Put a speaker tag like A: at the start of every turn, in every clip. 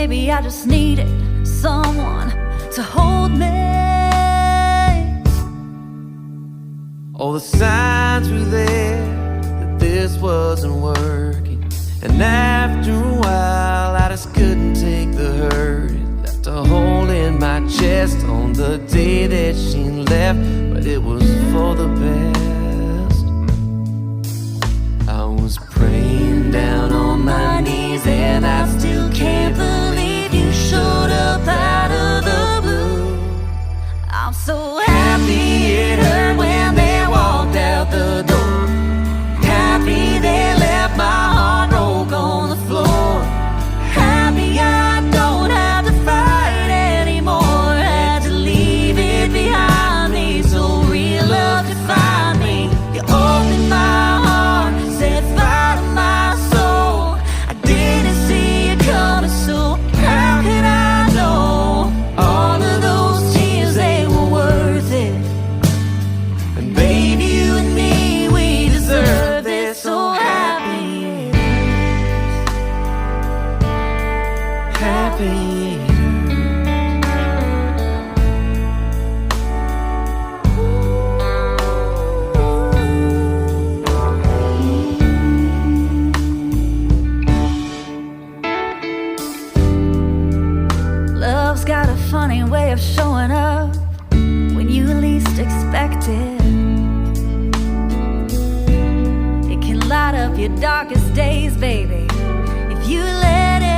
A: maybe I just needed someone to hold me.
B: All the signs were there that this wasn't working, and after a while I just couldn't take the hurt. It left a hole in my chest on the day that she left, but it was for the best. I was praying down on my knees, and I still can't believe you showed up out of the blue. I'm so happy it hurt when they walked out the door. Happy they left my heart broke on the floor. Happy I don't have to fight anymore. Had to leave it behind me so real love could find me. You opened my heart, set fire to my soul. I didn't see it coming, so how could I know? All of those tears, they were worth it. And baby, you and me, we deserve this. So happy it is. Happy it is. Love's got a funny way of showing up when you least expect it. It can light up your darkest days, baby, if you let it.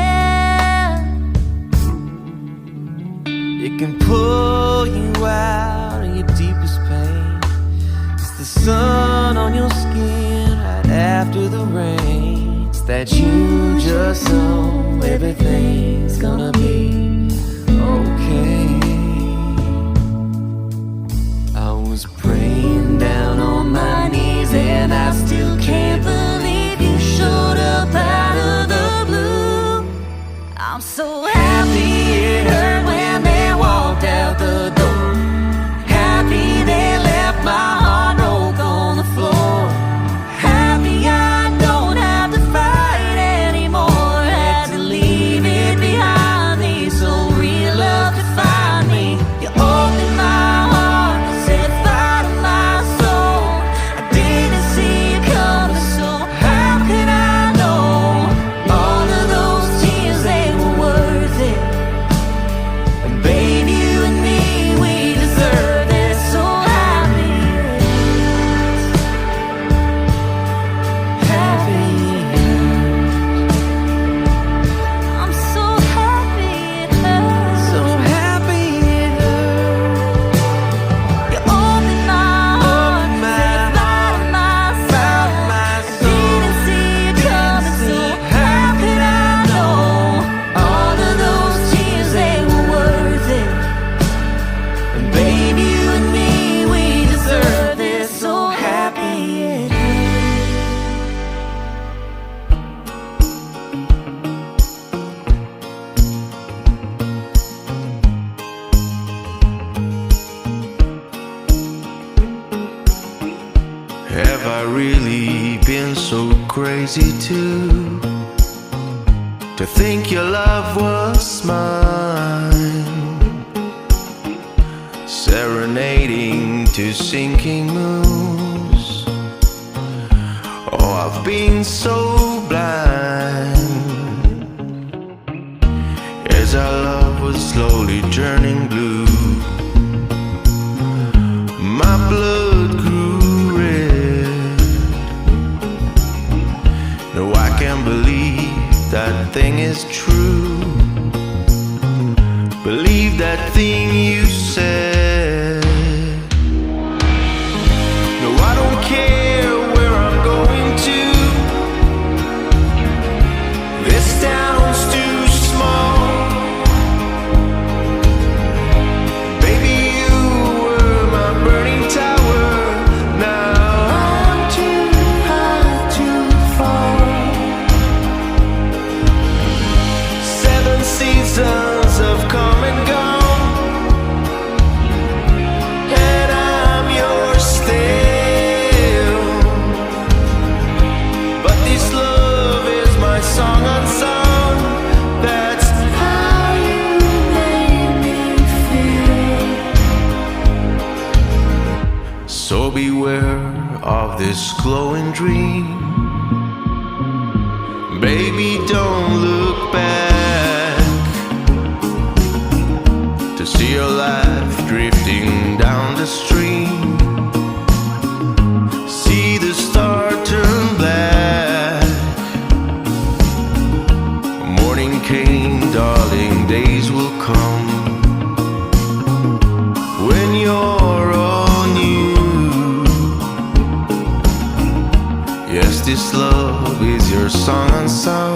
B: It can pull you out of your deepest pain. It's the sun on your skin right after the rain. It's that you just know everything's gonna be okay. I was praying down on my knees, and I still can't believe you showed up out of the blue. I'm so happy it hurt when they walked out the door. Happy they left my heart broke on the floor. Happy I don't have to fight anymore. Had to leave it behind me so real love could find me. You opened my heart, set fire to my soul. I didn't see it coming, so how could I know? All of those tears, they were worth it. And baby, you and me, we deserve it. So happy it is. Happy it is. I'm so happy it hurts. So happy it hurts. You opened my heart, set fire to my soul. Didn't see it coming, so how could I know? All of those tears, they were worth it. And baby, you and me, we deserve this. So happy it is.
C: Have I really been so crazy to think your love was mine? Serenading to sinking moons. Oh, I've been so blind as our love was slowly turning blue. My blood grew red. No, I can't believe that thing is true. Believe that thing you said. No, I don't care where I'm going to. This town's too small. Baby, you were my burning tower. Now I'm too high to fall. 7 seasons have come and gone. of this glowing dream. Baby, don't look back to see your life drifting down the stream. See the star turn black. Morning came, darling, days will come when you're all new. Yes, this love is your song unsung.